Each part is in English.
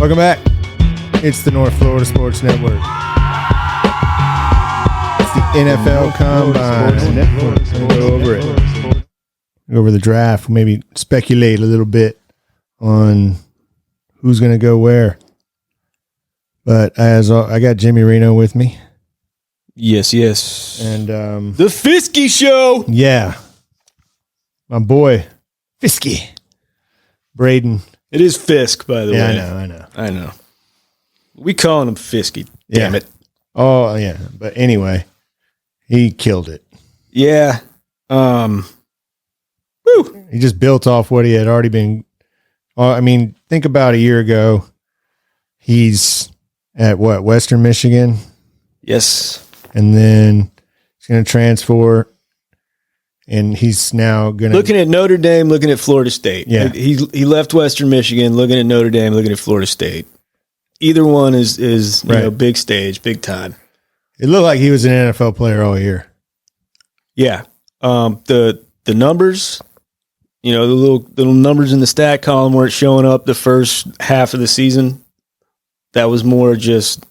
Welcome back. It's the North Florida Sports Network. It's the NFL Combine. We'll go over it. Go over the draft. Maybe speculate a little bit on who's going to go where. But as I got Jim Irino with me. Yes. And the Fisky Show. Yeah. My boy, Fisky Braden. It is Fisk, by the way. I know. We calling him Fisky. Damn it. Oh, yeah. But anyway, he killed it. Yeah. Woo. He just built off what he had already been. I mean, think about a year ago. He's at what? Western Michigan? Yes. And then he's going to transfer. And he's now going to... Looking at Notre Dame, looking at Florida State. Yeah. He left Western Michigan, looking at Notre Dame, looking at Florida State. Either one is right. Big stage, big time. It looked like he was an NFL player all year. Yeah. The numbers, the little numbers in the stat column weren't showing up the first half of the season. That was more just,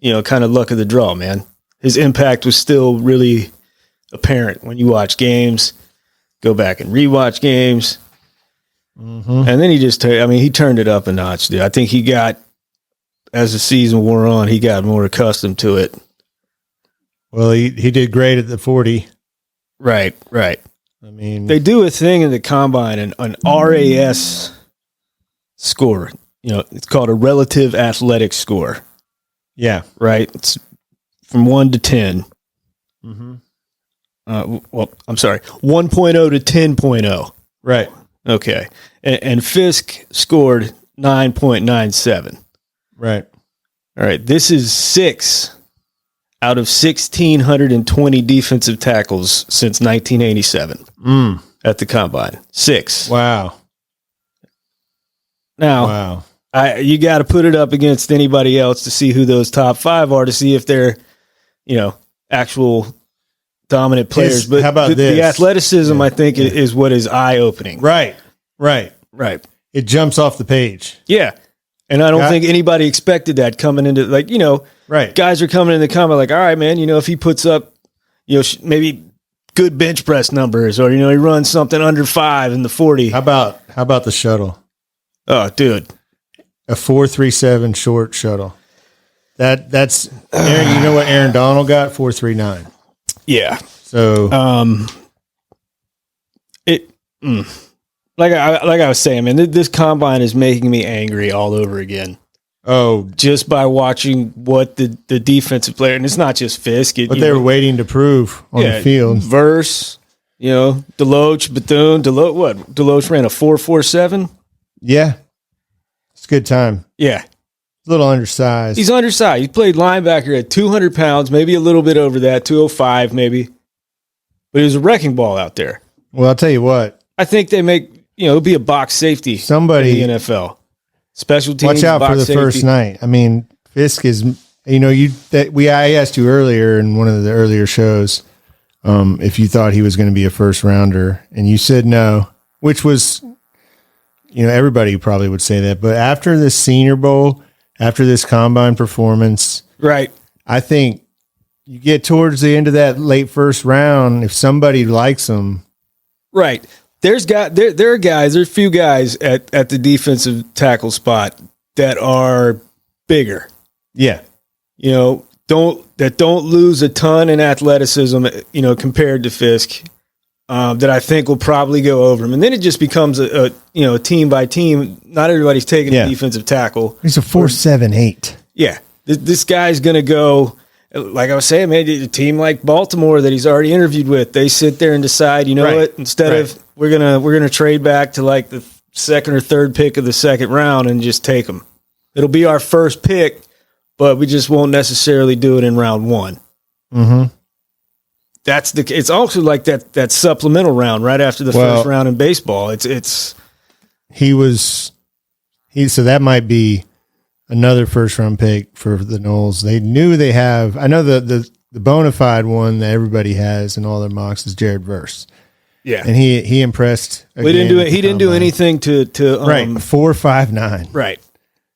kind of luck of the draw, man. His impact was still really apparent when you watch games, go back and rewatch games. Mm-hmm. And then he turned it up a notch, dude. I think he got, as the season wore on, he got more accustomed to it. Well, he did great at the 40. Right. I mean, they do a thing in the combine, an RAS score. It's called a relative athletic score. Yeah. Right. It's from 1 to 10. Mm-hmm. I'm sorry, 1.0 to 10.0. Right. Okay. And Fisk scored 9.97. Right. All right. This is 6 out of 1,620 defensive tackles since 1987 at the combine. 6. Wow. Now, you got to put it up against anybody else to see who those top 5 are, to see if they're, actual dominant players. But how about the athleticism, I think, is what is eye-opening. Right. It jumps off the page. Yeah. And I don't think anybody expected that coming into, right. Guys are coming in the comment like, all right, man, if he puts up, maybe good bench press numbers, or, he runs something under 5 in the 40. How about the shuttle? Oh, dude. A 4.37 short shuttle. That's Aaron. You know what Aaron Donald got? 4.39. Yeah. So, like I was saying, man, this combine is making me angry all over again. Oh, just by watching what the defensive player, and it's not just Fisk, what they were waiting to prove on the field. Verse, Deloach, Bethune, Deloach ran a 4.47. Yeah, it's a good time. Yeah. A little undersized. He's undersized. He played linebacker at 200 pounds, maybe a little bit over that, 205 maybe. But he was a wrecking ball out there. Well, I'll tell you what. I think they make, it'll be a box safety in the NFL. Special teams, watch out for the safety. first night. I mean, Fisk is, I asked you earlier in one of the earlier shows if you thought he was going to be a first rounder, and you said no, which was, everybody probably would say that. But after this Senior Bowl, after this combine performance, right? I think you get towards the end of that late first round, if somebody likes him, right? There are a few guys at the defensive tackle spot that are bigger. Yeah, don't lose a ton in athleticism, compared to Fisk. That I think will probably go over him. And then it just becomes a team by team. Not everybody's taking a defensive tackle. He's a 4.78. Yeah. This guy's going to go, like I was saying, man, a team like Baltimore that he's already interviewed with, they sit there and decide, what, instead of we're going to trade back to like the second or third pick of the second round and just take them. It'll be our first pick, but we just won't necessarily do it in round 1. Mm-hmm. It's also like that supplemental round right after the first round in baseball. So that might be another first round pick for the Noles. They knew they have, I know the bona fide one that everybody has in all their mocks is Jared Verse. Yeah. And he impressed. He didn't do anything to right. 4.59. Right.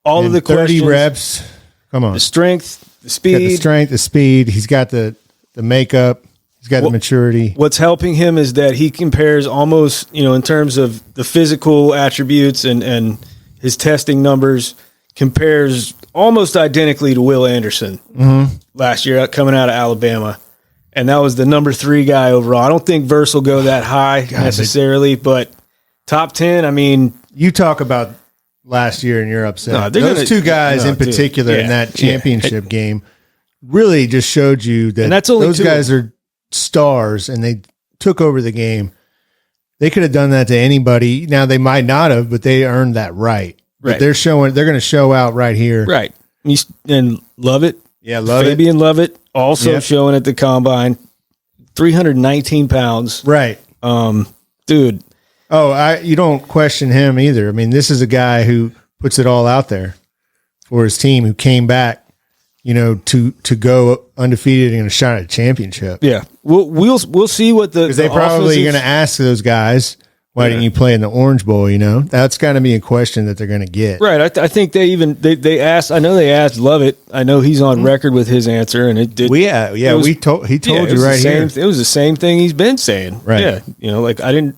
all of And the 30 questions, reps. Come on. the strength, the He's got the speed. strength, the speed. He's got the makeup. He's got the maturity. What's helping him is that he compares almost, in terms of the physical attributes and his testing numbers, compares almost identically to Will Anderson last year coming out of Alabama. And that was the number 3 guy overall. I don't think Verse will go that high necessarily, but top 10, I mean. You talk about last year and you're upset. No, those two guys in particular in that championship game really just showed you that that's only those guys are stars and they took over the game. They could have done that to anybody. Now they might not have, but they earned that right. But they're going to show out right here. Right. And Lovett. Yeah, Fabian Lovett also showing at the combine. 319 pounds. Right. Dude. Oh, you don't question him either. I mean, this is a guy who puts it all out there for his team, who came back, to go undefeated and a shot at a championship. Yeah, we'll see what because they probably going to ask those guys, why didn't you play in the Orange Bowl? That's got to be a question that they're going to get. Right. I think they asked. I know they asked Lovett. I know he's on record with his answer, and it did. He told you right here. It was the same thing he's been saying. Right. Yeah.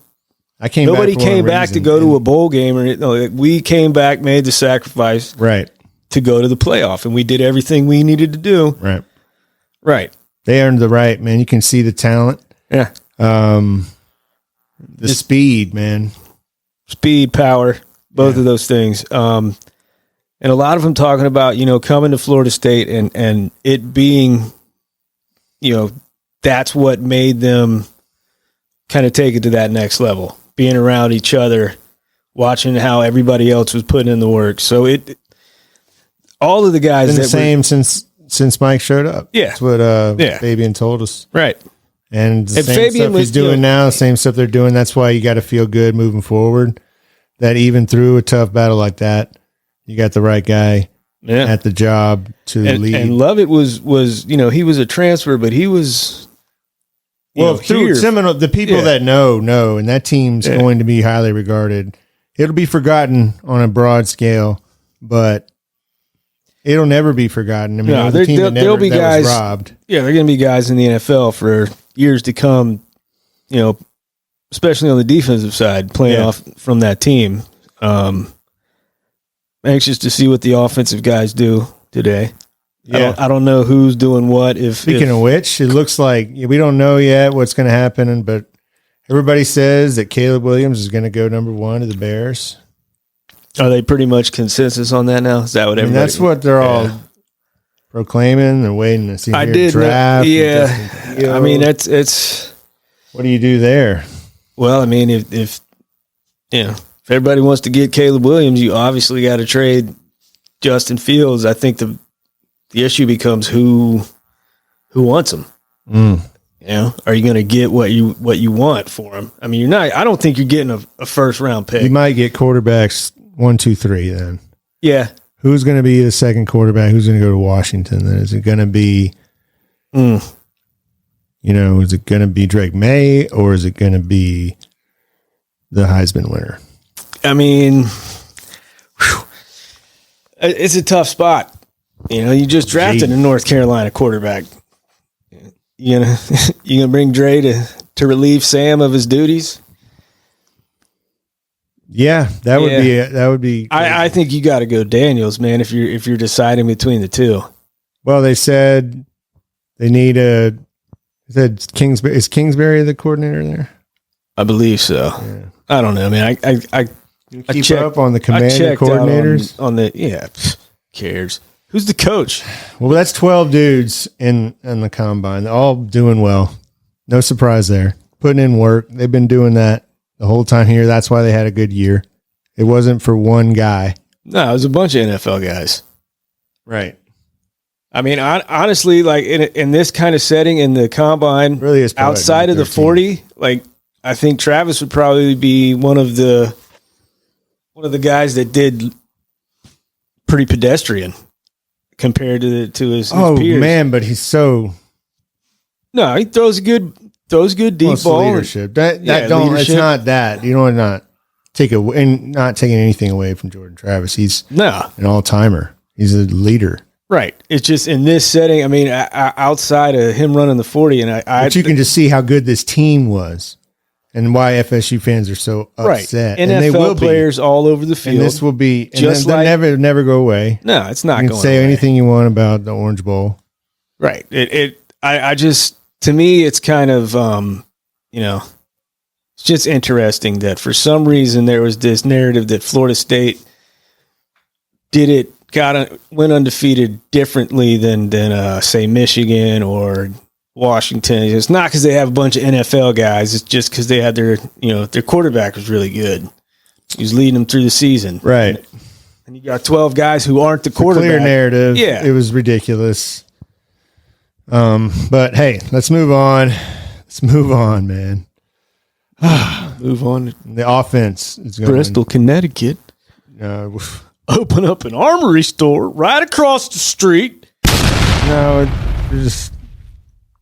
Nobody came back to go to a bowl game, we came back, made the sacrifice, right, to go to the playoff, and we did everything we needed to do. Right. Right. They earned the right, man. You can see the talent. Yeah. The speed, man. Speed, power, both of those things. And a lot of them talking about, coming to Florida State and it being, that's what made them kind of take it to that next level. Being around each other, watching how everybody else was putting in the work. So all of the guys been the same since Mike showed up. Yeah. That's what Fabian told us. Right. And the same Fabian stuff he's doing now, same stuff they're doing. That's why you got to feel good moving forward. That even through a tough battle like that, you got the right guy at the job to lead. And Lovett was he was a transfer, but he was through Seminole, the people that know, and that team's going to be highly regarded. It'll be forgotten on a broad scale, but it'll never be forgotten. I mean, the team that was robbed. Yeah, they're going to be guys in the NFL for years to come, especially on the defensive side, playing off from that team. Anxious to see what the offensive guys do today. Yeah. I don't know who's doing what. Speaking of which, it looks like we don't know yet what's going to happen, but everybody says that Caleb Williams is going to go number 1 to the Bears. Are they pretty much consensus on that now? Is that what everybody? That's what they're all proclaiming. They're waiting to see the draft. I mean, it's. What do you do there? Well, I mean, if everybody wants to get Caleb Williams, you obviously got to trade Justin Fields. I think the issue becomes who wants him. Are you going to get what you want for him? I mean, you're not. I don't think you're getting a first round pick. You might get quarterbacks 1, 2, 3. Then who's going to be the second quarterback? Who's going to go to Washington? Then is it going to be is it going to be Drake May or is it going to be the Heisman winner? I mean, it's a tough spot. You just drafted a North Carolina quarterback. You gonna bring Dre to relieve Sam of his duties? Yeah, that would be. I think you got to go Daniels, man. If you're deciding between the two. Well, they said they need Kingsbury. Is Kingsbury the coordinator there? I believe so. Yeah. I don't know. I mean, I keep up on the commander coordinators on the cares. Who's the coach? Well, that's 12 dudes in the combine. They're all doing well. No surprise there. Putting in work. They've been doing that the whole time here. That's why they had a good year. It wasn't for one guy. No, it was a bunch of NFL guys. Right. I mean, honestly, like in this kind of setting in the combine, really is outside of the 40, like I think Travis would probably be one of the guys that did pretty pedestrian compared to his peers. Oh man, but he's so. No, he throws a good deep ball. Leadership. Leadership. It's not that. You know what? Not and not taking anything away from Jordan Travis. He's an all-timer. He's a leader. Right. It's just in this setting. I mean, outside of him running the 40, but you can just see how good this team was, and why FSU fans are so upset. Right. NFL and they will players all over the field. And this will be just like never go away. No, it's not. You can say anything you want about the Orange Bowl. Right. I just, to me, it's kind of, it's just interesting that for some reason there was this narrative that Florida State went undefeated differently than say Michigan or Washington. It's not because they have a bunch of NFL guys. It's just because they had their quarterback was really good. He was leading them through the season. Right. And you got 12 guys who aren't the quarterback. Clear narrative. Yeah. It was ridiculous. But hey, let's move on. Let's move on, man. Move on. The offense is going. Bristol, Connecticut. Open up an armory store right across the street. No, you're just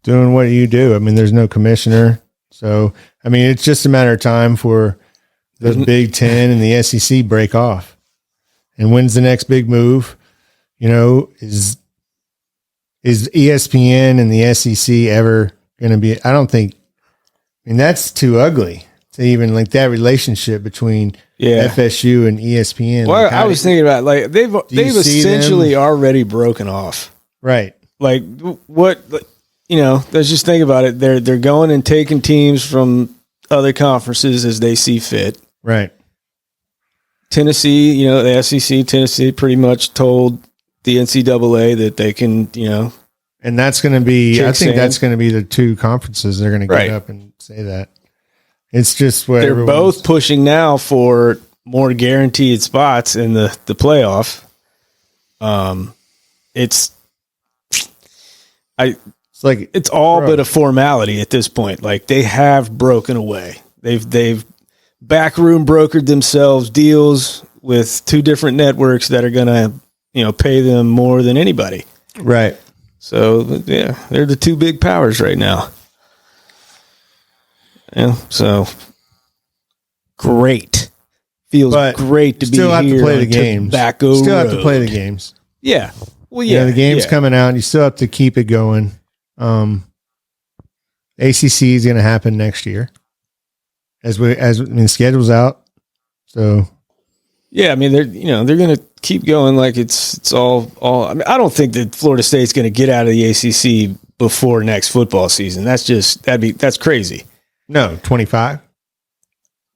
doing what you do. I mean, there's no commissioner. So, I mean, it's just a matter of time for the Big Ten and the SEC break off. And when's the next big move? Is ESPN and the SEC ever going to be? I don't think. I mean, that's too ugly to even like that relationship between FSU and ESPN. Well, I was thinking about they've essentially already broken off. Right. Like what, let's just think about it. They're going and taking teams from other conferences as they see fit. Right. Tennessee, the SEC, Tennessee pretty much told the NCAA that they can, and that's going to be, I think that's going to be the two conferences. They're going to get up and say that. It's just what they're both pushing now for more guaranteed spots in the playoff. It's all but a formality at this point. Like they have broken away. They've backroom brokered themselves deals with two different networks that are going to, pay them more than anybody. Right. So yeah, they're the two big powers right now. Yeah, so great. Feels great to be here. Still have to play the games. Still have to play the games. Yeah. Well, yeah. The game's coming out, and you still have to keep it going. ACC is going to happen next year, schedule's out. So yeah, I mean they're going to keep going like it's all. I mean, I don't think that Florida State's going to get out of the ACC before next football season. That's crazy. No, 25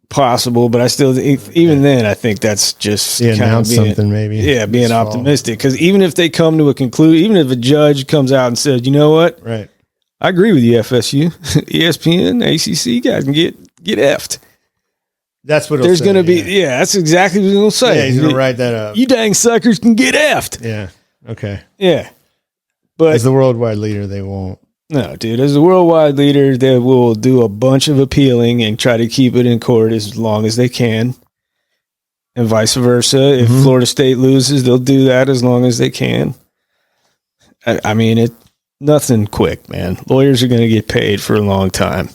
possible, but I still then I think that's just kind of something maybe. Yeah, being optimistic, because even if they come to a conclusion, even if a judge comes out and says, you know what, right, I agree with you, FSU, ESPN, ACC guys can get effed. That's what there's going to be. Yeah, that's exactly what he'll say. Yeah, he's going to write that up. You dang suckers can get effed. Yeah. Okay. Yeah, but as the worldwide leader, they won't. No, dude. As a worldwide leader, they will do a bunch of appealing and try to keep it in court as long as they can, and vice versa. If Florida State loses, they'll do that as long as they can. I mean, nothing quick, man. Lawyers are going to get paid for a long time,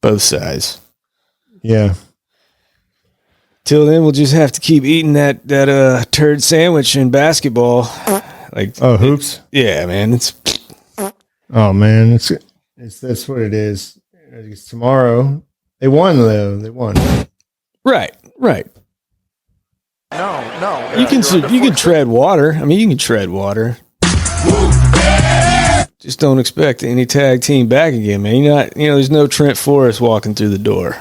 both sides. Yeah. Till then, we'll just have to keep eating that turd sandwich in basketball. Hoops. Yeah, man. Oh man, it's that's what it is. It's tomorrow. They won though. They won. Right. No. You can tread water. I mean, you can tread water. Just don't expect any tag team back again, man. You're not. There's no Trent Forrest walking through the door.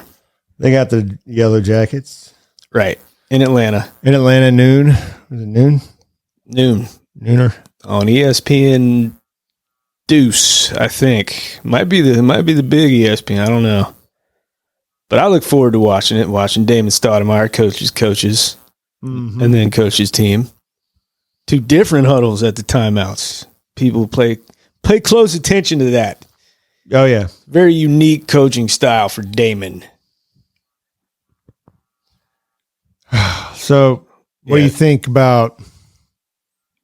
They got the Yellow Jackets. Right. In Atlanta. Noon. Was it noon? Nooner. On ESPN Deuce, I think. Might be the big ESPN. I don't know. But I look forward to watching it, watching Damon Stoudemire coaches, and then coach his team. Two different huddles at the timeouts. People pay close attention to that. Oh, yeah. Very unique coaching style for Damon. So, what do you think about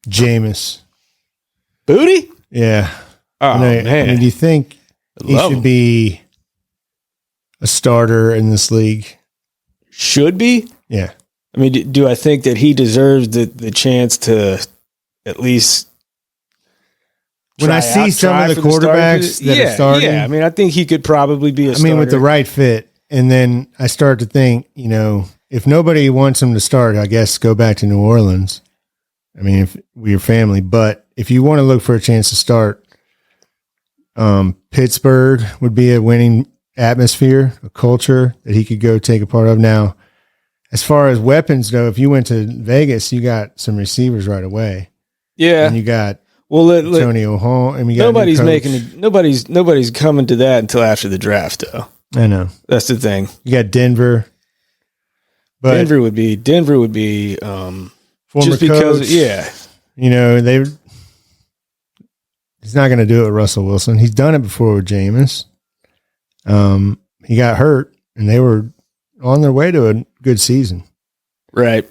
Jameis? Booty? Yeah. Oh, man. I mean, do you think he should be a starter in this league? Should be? Yeah. I mean, do I think that he deserves the chance to at least? When I see some of the quarterbacks that are starting, yeah, I mean, I think he could probably be a starter. I mean, with the right fit. And then I start to think, if nobody wants him to start, I guess go back to New Orleans. I mean, if we're your family, but if you want to look for a chance to start, Pittsburgh would be a winning atmosphere, a culture that he could go take a part of. Now, as far as weapons go, if you went to Vegas, you got some receivers right away. Yeah. And you got Antonio Hall. I mean, nobody's coming to that until after the draft, though. I know. That's the thing. You got Denver. But Denver would be former just because, coach, yeah. He's not going to do it with Russell Wilson. He's done it before with Jameis. He got hurt, and they were on their way to a good season. Right.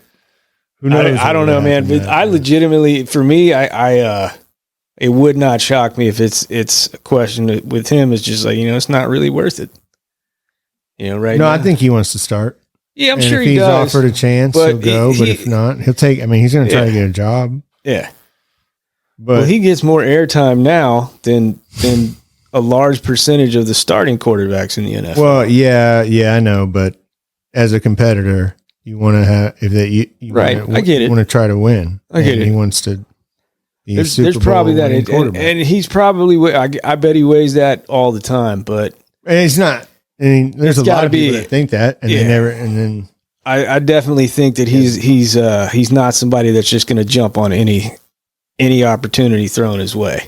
Who knows? I don't know, man. But I legitimately, for me, it would not shock me if it's a question with him. It's just like, it's not really worth it. Right? No, now. I think he wants to start. Yeah, I'm and sure if he does. he's offered a chance, he'll go. But if not, he'll take. I mean, he's going to try to get a job. Yeah. But he gets more airtime now than a large percentage of the starting quarterbacks in the NFL. Well, yeah, I know. But as a competitor, you want to have right. I get it. You want to try to win. I get it. He wants to. There's probably that, and he's probably. I bet he weighs that all the time, but and he's not. I mean, there's a lot of people that think that, and they never. And then I definitely think that he's not somebody that's just going to jump on any opportunity thrown his way.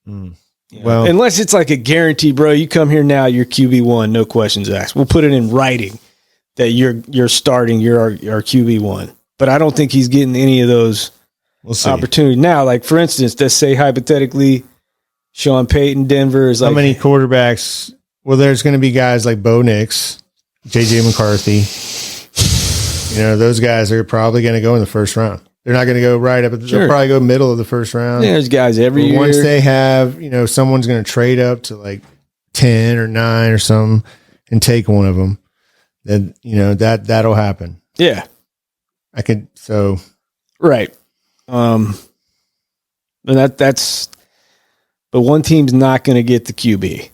Well, unless it's like a guarantee, bro. You come here now, you're QB1, no questions asked. We'll put it in writing that you're starting, you're our QB1. But I don't think he's getting any of those opportunities now. Like for instance, let's say hypothetically, Sean Payton, Denver is like how many quarterbacks? Well, there's going to be guys like Bo Nix, JJ McCarthy. Those guys are probably going to go in the first round. They're not going to go right up. They'll probably go middle of the first round. Yeah, there's guys every year. Once they have, someone's going to trade up to like 10 or 9 or something and take one of them. Then, that'll happen. Yeah. Right. But one team's not going to get the QB.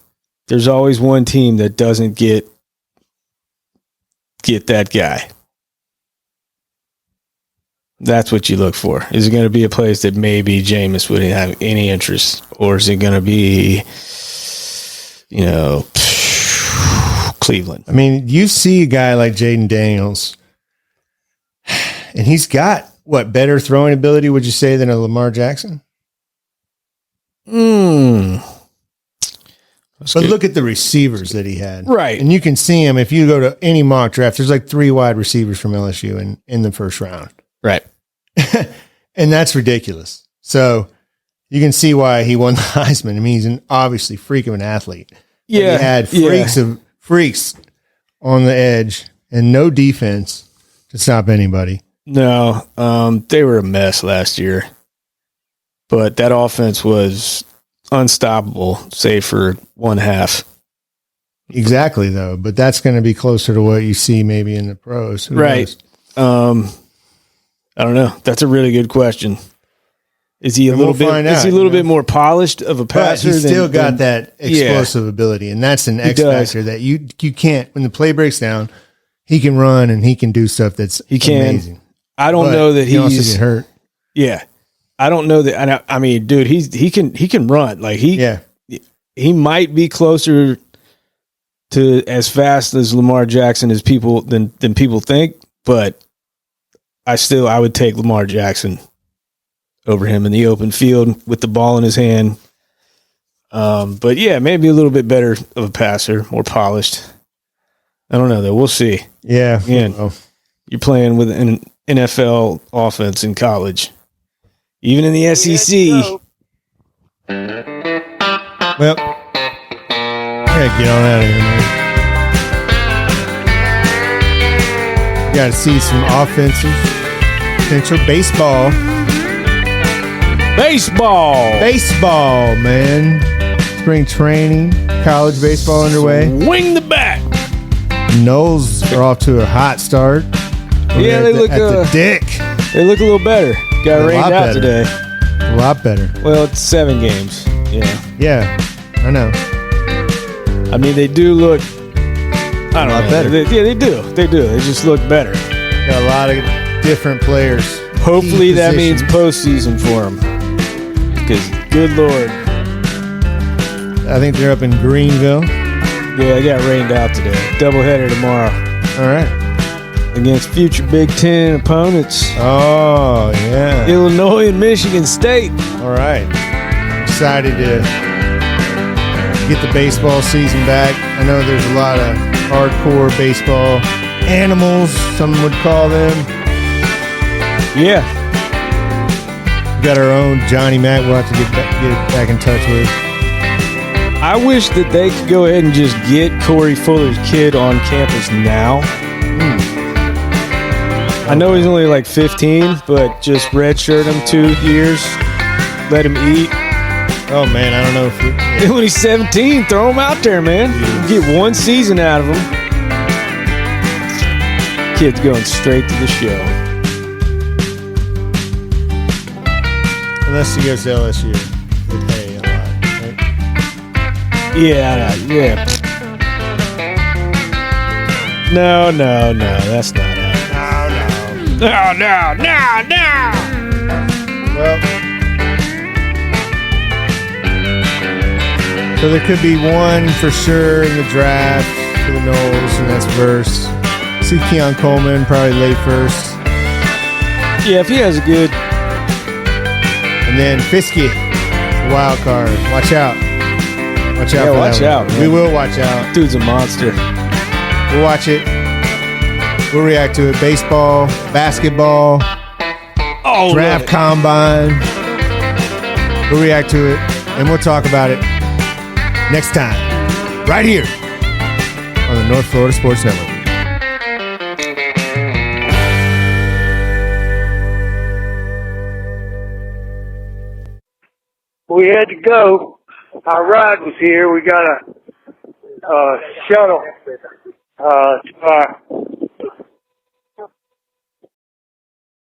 There's always one team that doesn't get that guy. That's what you look for. Is it going to be a place that maybe Jameis wouldn't have any interest, or is it going to be, Cleveland? I mean, you see a guy like Jaden Daniels, and he's got better throwing ability, would you say, than a Lamar Jackson? But look at the receivers that he had. Right. And you can see him if you go to any mock draft, there's like 3 wide receivers from LSU in the first round. Right. And that's ridiculous. So you can see why he won the Heisman. I mean, he's an obviously freak of an athlete. Yeah. But he had freaks on the edge and no defense to stop anybody. No, they were a mess last year. But that offense was unstoppable, save for one half. Exactly, though. But that's going to be closer to what you see maybe in the pros. Who right. knows? I don't know. That's a really good question. Is he a little bit more polished of a passer? But he's still got that explosive ability, and that's an X factor that you can't. When the play breaks down, he can run and he can do stuff that's amazing. I don't know that he also get hurt. Yeah, I don't know that. I mean, dude, he can run. Like he might be closer to as fast as Lamar Jackson as people than people think, but I would take Lamar Jackson over him in the open field with the ball in his hand. But yeah, maybe a little bit better of a passer, more polished. I don't know though. We'll see. Yeah. Again, you're playing with an NFL offense in college, even in the SEC. Well, yeah, get on out of here, man. You got to see some offensive potential. Baseball, man. Spring training, college baseball underway. Swing the bat. Knowles are off to a hot start. Yeah, they look at the dick. They look a little better. Got rained out today. A lot better. Well, it's 7 games. Yeah. Yeah, I know. I mean, they do look. I don't know. Better. They do. They do. They just look better. Got a lot of different players. Hopefully that means postseason for them. Because, good Lord. I think they're up in Greenville. Yeah, they got rained out today. Doubleheader tomorrow. All right. Against future Big Ten opponents. Oh, yeah. Illinois and Michigan State. All right. Excited to get the baseball season back. I know there's a lot of hardcore baseball animals, some would call them. Yeah. We got our own Johnny Mac we'll have to get back in touch with. I wish that they could go ahead and just get Corey Fuller's kid on campus now. I know he's only like 15, but just redshirt him 2 years. Let him eat. Oh, man, I don't know if And when he's 17, throw him out there, man. Get 1 season out of him. Kid's going straight to the show. Unless he goes to LSU. They pay a lot, right? Yeah. No, that's not it. No. Well, so there could be one for sure in the draft for the Knowles, and that's Verse. See Keon Coleman, probably late first. Yeah, if he has a good... And then Fisky, wild card. Watch out. Watch out. Yeah, for watch that out, one. man. We will watch out. Dude's a monster. We'll watch it. We'll react to it. Baseball, basketball, draft combine. We'll react to it, and we'll talk about it next time, right here on the North Florida Sports Network. We had to go. Our ride was here. We got a shuttle to our